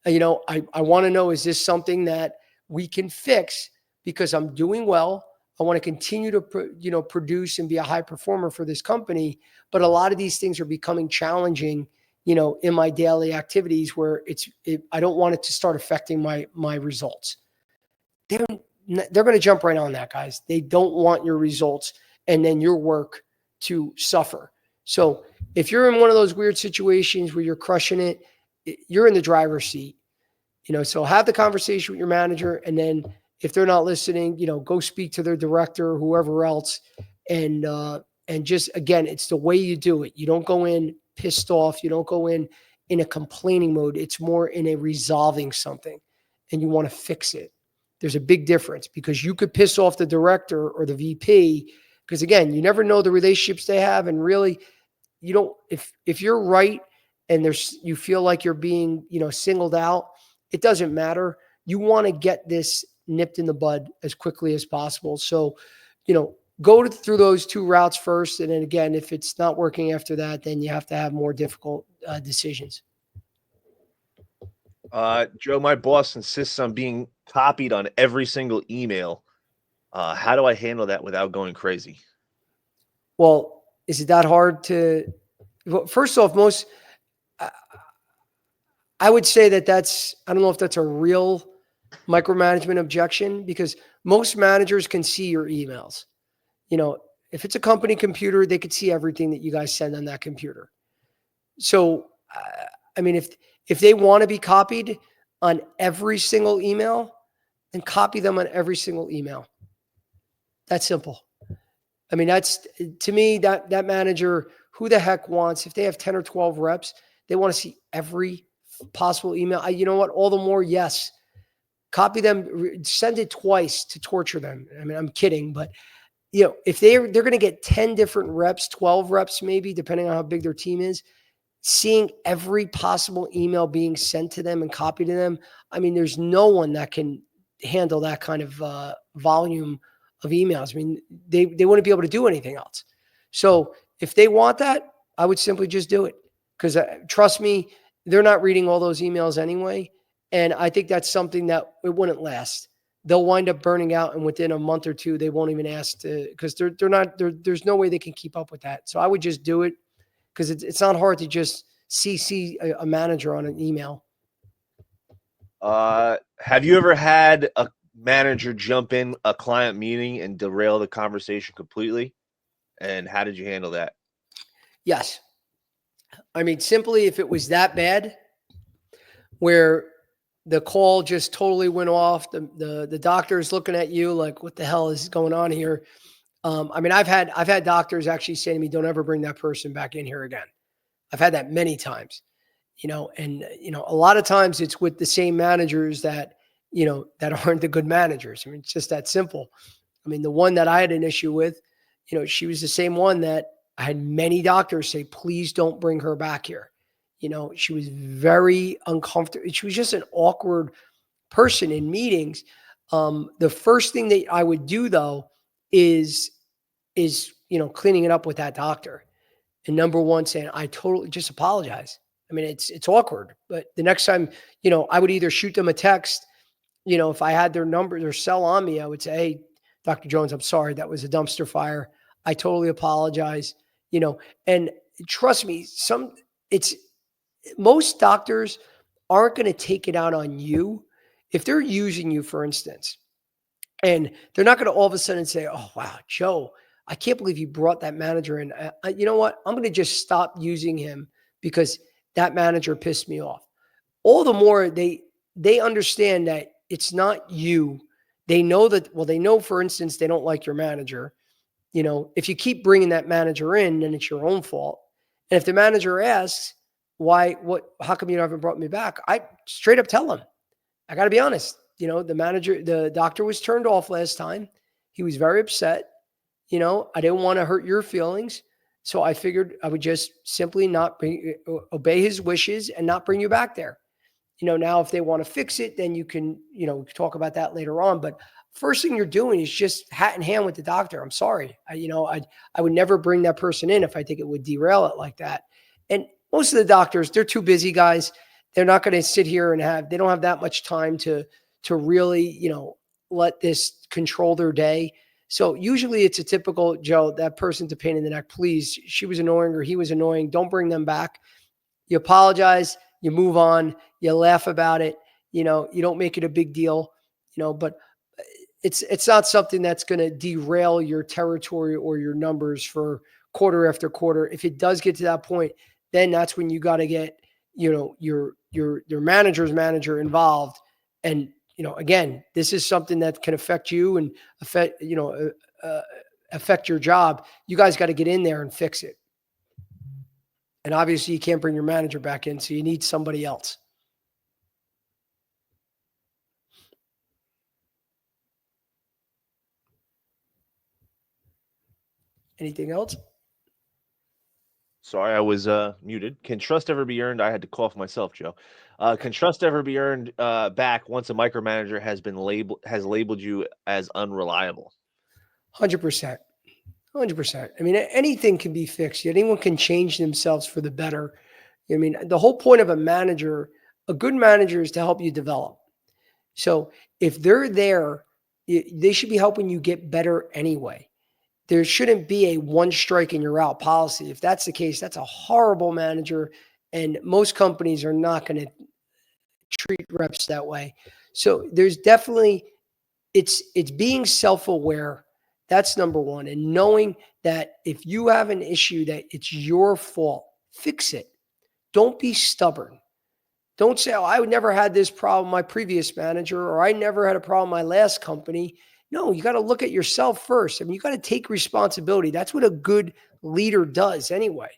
I want to know, is this something that we can fix because I'm doing well? I want to continue to, produce and be a high performer for this company. But a lot of these things are becoming challenging, in my daily activities where I don't want it to start affecting my results. They're going to jump right on that, guys. They don't want your results and then your work to suffer. So if you're in one of those weird situations where you're crushing it, you're in the driver's seat. So have the conversation with your manager, and then if they're not listening, go speak to their director or whoever else. And just, again, it's the way you do it. You don't go in pissed off. You don't go in a complaining mode. It's more in a resolving something, and you want to fix it. There's a big difference, because you could piss off the director or the VP, because again, you never know the relationships they have. And really, you don't, if you're right and you feel like you're being, singled out, it doesn't matter. You want to get this nipped in the bud as quickly as possible. So, go through those two routes first. And then again, if it's not working after that, then you have to have more difficult decisions. Joe, my boss insists on being copied on every single email. How do I handle that without going crazy? Well, is it that hard to, first off, I would say I don't know if that's a real micromanagement objection, because most managers can see your emails. If it's a company computer, they could see everything that you guys send on that computer. So, if they want to be copied on every single email, then copy them on every single email. That's simple. That's, to me, that manager, who the heck wants, if they have 10 or 12 reps, they want to see every possible email. You know what? All the more, yes. Copy them, send it twice to torture them. I'm kidding, but if they're going to get 10 different reps, 12 reps, maybe, depending on how big their team is, seeing every possible email being sent to them and copied to them. There's no one that can handle that kind of volume of emails. They wouldn't be able to do anything else. So if they want that, I would simply just do it, because trust me, they're not reading all those emails anyway. And I think that's something that it wouldn't last. They'll wind up burning out, and within a month or two, they won't even ask to, because there's no way they can keep up with that. So I would just do it, because it's not hard to just CC a manager on an email. Have you ever had a manager jump in a client meeting and derail the conversation completely? And how did you handle that? Yes. Simply, if it was that bad, where the call just totally went off, the doctor is looking at you like, what the hell is going on here? I've had doctors actually say to me, don't ever bring that person back in here again. I've had that many times, and a lot of times it's with the same managers that aren't the good managers. It's just that simple. The one that I had an issue with, she was the same one that I had many doctors say, please don't bring her back here. She was very uncomfortable. She was just an awkward person in meetings. The first thing that I would do, though, is cleaning it up with that doctor. And number one, saying, I totally just apologize. It's awkward, but the next time, I would either shoot them a text, if I had their number, their cell on me, I would say, hey, Dr. Jones, I'm sorry. That was a dumpster fire. I totally apologize. And trust me, most doctors aren't going to take it out on you if they're using you, for instance, and they're not going to all of a sudden say, oh, wow, Joe, I can't believe you brought that manager in. You know what? I'm going to just stop using him because that manager pissed me off. All the more they understand that it's not you. They know that, they know, for instance, they don't like your manager. If you keep bringing that manager in, then it's your own fault. And if the manager asks, how come you haven't brought me back? I straight up tell them, I got to be honest. The doctor was turned off last time. He was very upset. I didn't want to hurt your feelings. So I figured I would just simply obey his wishes and not bring you back there. Now if they want to fix it, then you can, talk about that later on. But first thing you're doing is just hat in hand with the doctor. I'm sorry. I would never bring that person in if I think it would derail it like that. And most of the doctors, they're too busy, guys. they're not going to sit here and they don't have that much time to really, let this control their day. So usually it's a typical, Joe, that person's a pain in the neck. Please, she was annoying or he was annoying. Don't bring them back. You apologize, you move on, you laugh about it. You don't make it a big deal, but it's not something that's going to derail your territory or your numbers for quarter after quarter. If it does get to that point, then that's when you got to get, your manager's manager involved. And, again, this is something that can affect you and affect your job. You guys got to get in there and fix it. And obviously you can't bring your manager back in, so you need somebody else. Anything else? Sorry, I was muted. Can trust ever be earned? I had to cough myself, Joe. Can trust ever be earned back once a micromanager has labeled you as unreliable? 100%. 100%. I mean, anything can be fixed. Anyone can change themselves for the better. I mean, the whole point of a good manager is to help you develop. So if they're there, they should be helping you get better anyway. There shouldn't be a one strike and you're out policy. If that's the case, that's a horrible manager. And most companies are not going to treat reps that way. So there's definitely, it's being self-aware. That's number one. And knowing that if you have an issue that it's your fault, fix it. Don't be stubborn. Don't say, I never had this problem my previous manager, or I never had a problem my last company. No, you got to look at yourself first. I mean, you got to take responsibility. That's what a good leader does anyway.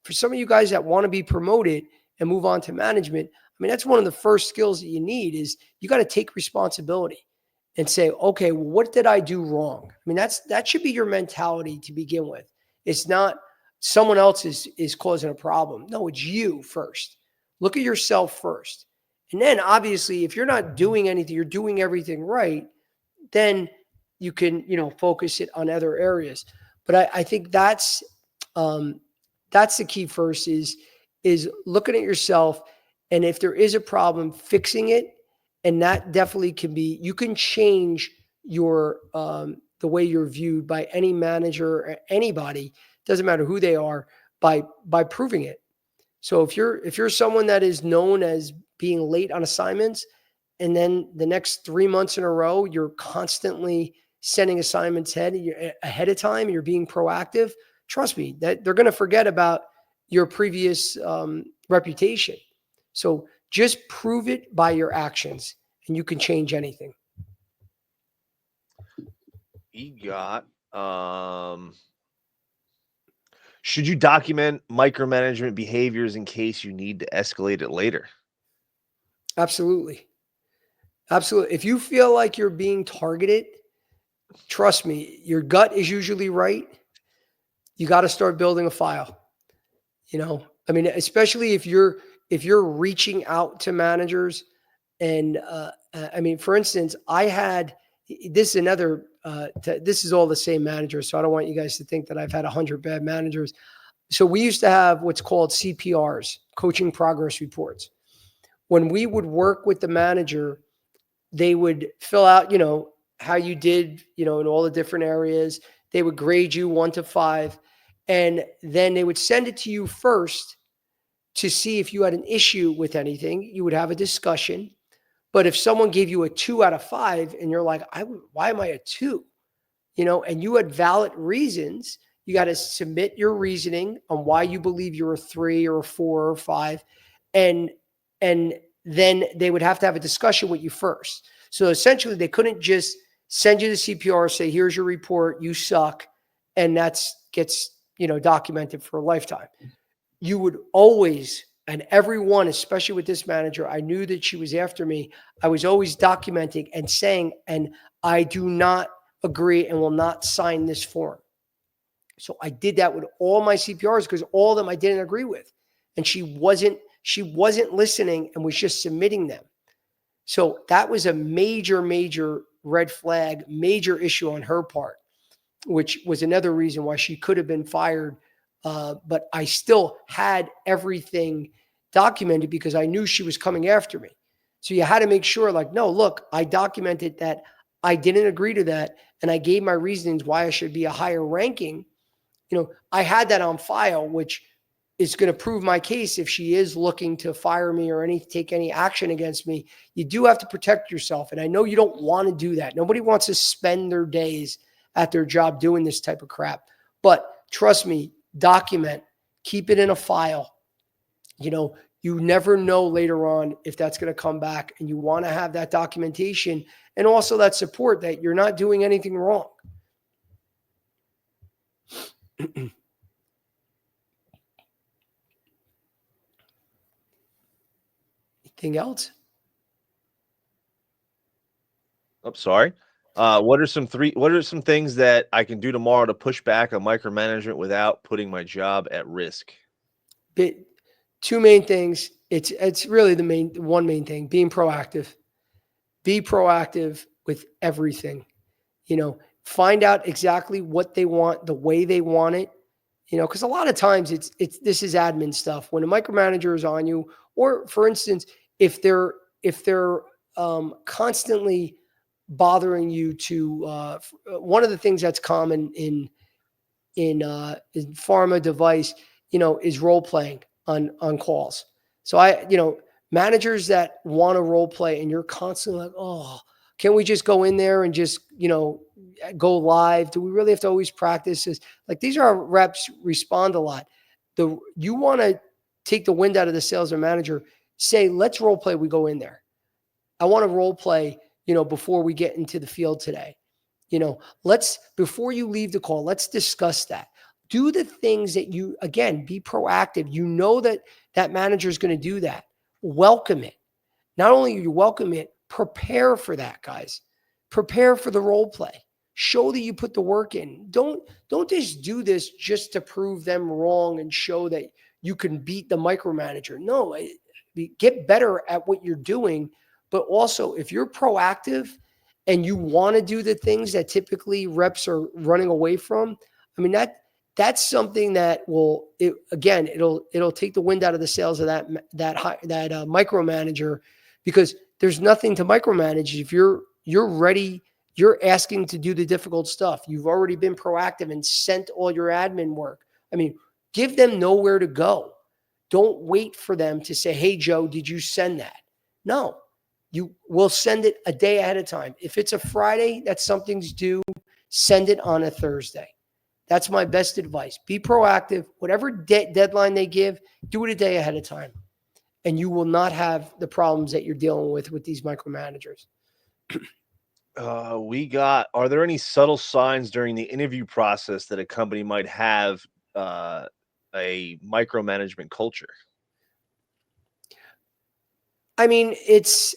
For some of you guys that want to be promoted and move on to management, I mean, that's one of the first skills that you need is you got to take responsibility and say, okay, well, what did I do wrong? I mean, that should be your mentality to begin with. It's not someone else is causing a problem. No, it's you first. Look at yourself first. And then obviously, if you're not doing anything, you're doing everything right, then you can, focus it on other areas. But I think that's the key first is looking at yourself. And if there is a problem, fixing it. And that definitely can be, you can change your, the way you're viewed by any manager or anybody, doesn't matter who they are, by proving it. So if you're someone that is known as being late on assignments, and then the next 3 months in a row, you're constantly sending assignments ahead of time, you're being proactive, trust me, that they're going to forget about your previous reputation. So just prove it by your actions, and you can change anything. Should you document micromanagement behaviors in case you need to escalate it later? Absolutely. Absolutely. If you feel like you're being targeted, trust me, your gut is usually right. You got to start building a file. I mean, especially if you're reaching out to managers. And I mean, for instance, this is all the same manager. So I don't want you guys to think that I've had 100 bad managers. So we used to have what's called CPRs, coaching progress reports. When we would work with the manager, they would fill out, how you did, in all the different areas. They would grade you 1 to 5. And then they would send it to you first to see if you had an issue with anything. You would have a discussion. But if someone gave you a 2 out of 5 and you're like, why am I a 2? And you had valid reasons, you got to submit your reasoning on why you believe you're a 3 or a 4 or 5. And then they would have to have a discussion with you first. So essentially they couldn't just send you the CPR, say, here's your report, you suck. And gets documented for a lifetime. You would always, and everyone, especially with this manager, I knew that she was after me. I was always documenting and saying, and I do not agree and will not sign this form. So I did that with all my CPRs because all of them I didn't agree with. And she wasn't listening and was just submitting them. So that was a major, major red flag, major issue on her part, which was another reason why she could have been fired. But I still had everything documented because I knew she was coming after me. So you had to make sure, like, no, look, I documented that I didn't agree to that, and I gave my reasons why I should be a higher ranking. I had that on file, which is going to prove my case if she is looking to fire me or take any action against me. You do have to protect yourself. And I know you don't want to do that. Nobody wants to spend their days at their job doing this type of crap. But trust me, document, keep it in a file. You never know later on if that's going to come back, and you want to have that documentation and also that support that you're not doing anything wrong. Anything else? I'm sorry. What are some things that I can do tomorrow to push back on micromanagement without putting my job at risk? Two main things. It's really one main thing, being proactive. Be proactive with everything. Find out exactly what they want, the way they want it. Because a lot of times this is admin stuff. When a micromanager is on you, or for instance, if they're constantly bothering you to one of the things that's common in pharma device, is role playing on calls. So managers that want to role play, and you're constantly like, oh, can we just go in there and just, go live? Do we really have to always practice this? Like, these are our reps respond a lot. You want to take the wind out of the sales or manager, say, let's role play. We go in there. I want to role play, before we get into the field today. Before you leave the call, let's discuss that. Do the things that be proactive. That manager is going to do that. Welcome it. Not only you welcome it, prepare for that, guys. Prepare for the role play. Show that you put the work in. Don't just do this just to prove them wrong and show that you can beat the micromanager. No, get better at what you're doing. But also, if you're proactive and you want to do the things that typically reps are running away from, that's something that it'll take the wind out of the sails of that micromanager, because there's nothing to micromanage if you're ready. You're asking to do the difficult stuff. You've already been proactive and sent all your admin work. Give them nowhere to go. Don't wait for them to say, hey, Joe, did you send that? No, you will send it a day ahead of time. If it's a Friday that something's due, send it on a Thursday. That's my best advice. Be proactive. Whatever deadline they give, do it a day ahead of time. And you will not have the problems that you're dealing with these micromanagers. Are there any subtle signs during the interview process that a company might have a micromanagement culture? It's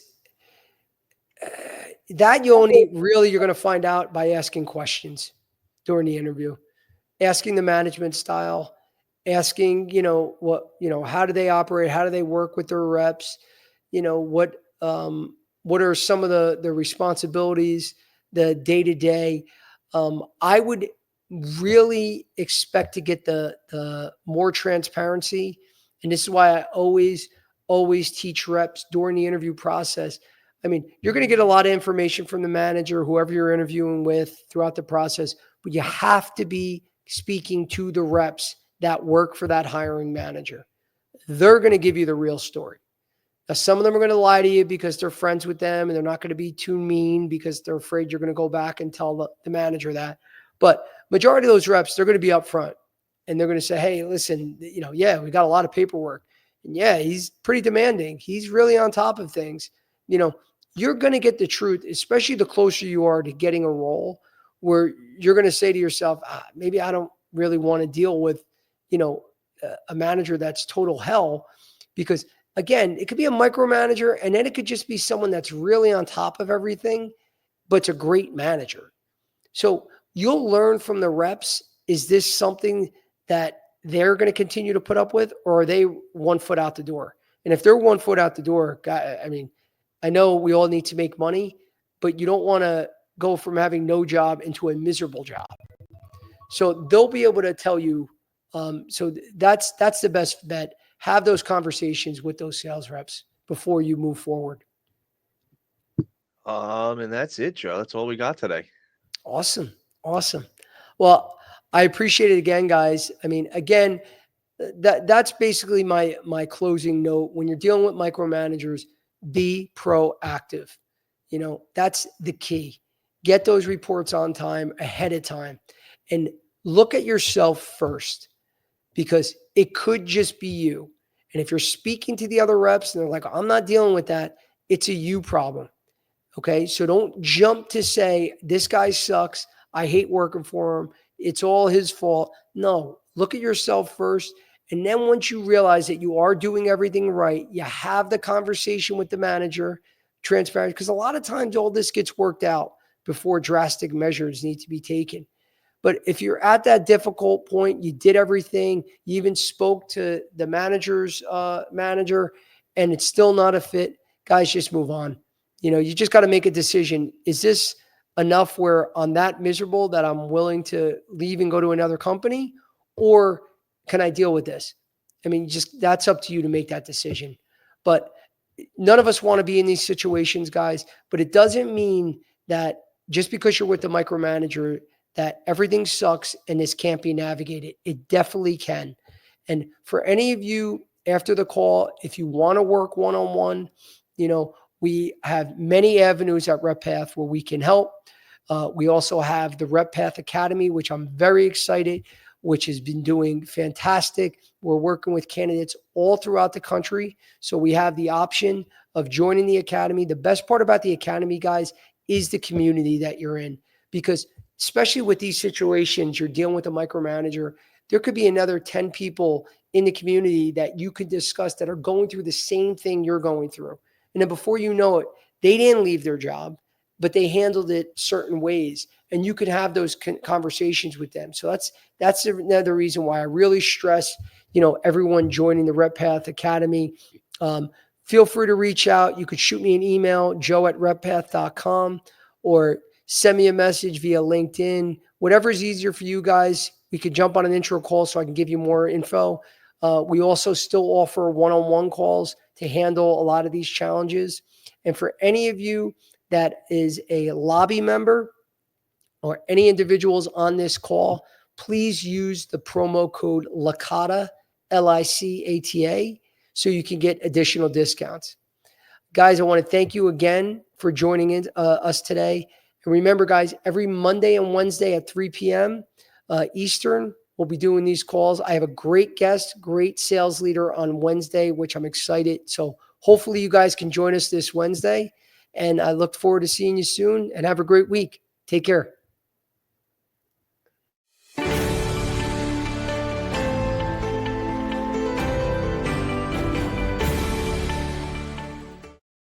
that you're going to find out by asking questions during the interview, asking the management style, asking, how do they operate? How do they work with their reps? What are some of the responsibilities, the day-to-day? I would really expect to get the more transparency. And this is why I always teach reps during the interview process. You're going to get a lot of information from the manager, whoever you're interviewing with throughout the process, but you have to be speaking to the reps that work for that hiring manager. They're going to give you the real story. Now, some of them are going to lie to you because they're friends with them, and they're not going to be too mean because they're afraid you're going to go back and tell the manager that. But majority of those reps, they're going to be upfront, and they're going to say, hey, listen, we got a lot of paperwork. And yeah, he's pretty demanding. He's really on top of things. You're going to get the truth, especially the closer you are to getting a role, where you're going to say to yourself, maybe I don't really want to deal with, a manager that's total hell. Because again, it could be a micromanager, and then it could just be someone that's really on top of everything, but it's a great manager. So you'll learn from the reps, is this something that they're going to continue to put up with, or are they 1 foot out the door? And if they're 1 foot out the door, I know we all need to make money, but you don't want to go from having no job into a miserable job. So they'll be able to tell you. So that's the best bet. have those conversations with those sales reps before you move forward. And that's it, Joe. That's all we got today. Awesome. Well, I appreciate it again, guys. I mean, again, that's basically my closing note. When you're dealing with micromanagers, be proactive. That's the key. Get those reports on time, ahead of time, and look at yourself first, because it could just be you. And if you're speaking to the other reps and they're like, I'm not dealing with that, it's a you problem. Okay. So don't jump to say, this guy sucks, I hate working for him, it's all his fault. No, look at yourself first. And then once you realize that you are doing everything right, you have the conversation with the manager, transparent, because a lot of times all this gets worked out before drastic measures need to be taken. But if you're at that difficult point, you did everything, you even spoke to the manager's manager, and it's still not a fit, guys, just move on. You just got to make a decision. Is this enough where I'm that miserable that I'm willing to leave and go to another company? Or can I deal with this? I mean, that's up to you to make that decision. But none of us want to be in these situations, guys. But it doesn't mean that just because you're with the micromanager that everything sucks and this can't be navigated. It definitely can. And for any of you after the call, if you want to work one-on-one, we have many avenues at RepPath where we can help. We also have the RepPath Academy, which I'm very excited, which has been doing fantastic. We're working with candidates all throughout the country. So we have the option of joining the Academy. The best part about the Academy, guys, is the community that you're in, because especially with these situations, you're dealing with a micromanager, there could be another 10 people in the community that you could discuss that are going through the same thing you're going through. And then before you know it, they didn't leave their job, but they handled it certain ways. And you could have those conversations with them. So that's another reason why I really stress, everyone joining the RepPath Academy. Feel free to reach out. You could shoot me an email, joe@reppath.com, or send me a message via LinkedIn, whatever is easier for you guys. We could jump on an intro call so I can give you more info. We also still offer one-on-one calls to handle a lot of these challenges. And for any of you that is a lobby member or any individuals on this call, please use the promo code Licata, Licata, so you can get additional discounts. Guys, I want to thank you again for joining us today. And remember, guys, every Monday and Wednesday at 3 p.m. Eastern, we'll be doing these calls. I have a great guest, great sales leader on Wednesday, which I'm excited. So hopefully you guys can join us this Wednesday. And I look forward to seeing you soon, and have a great week. Take care.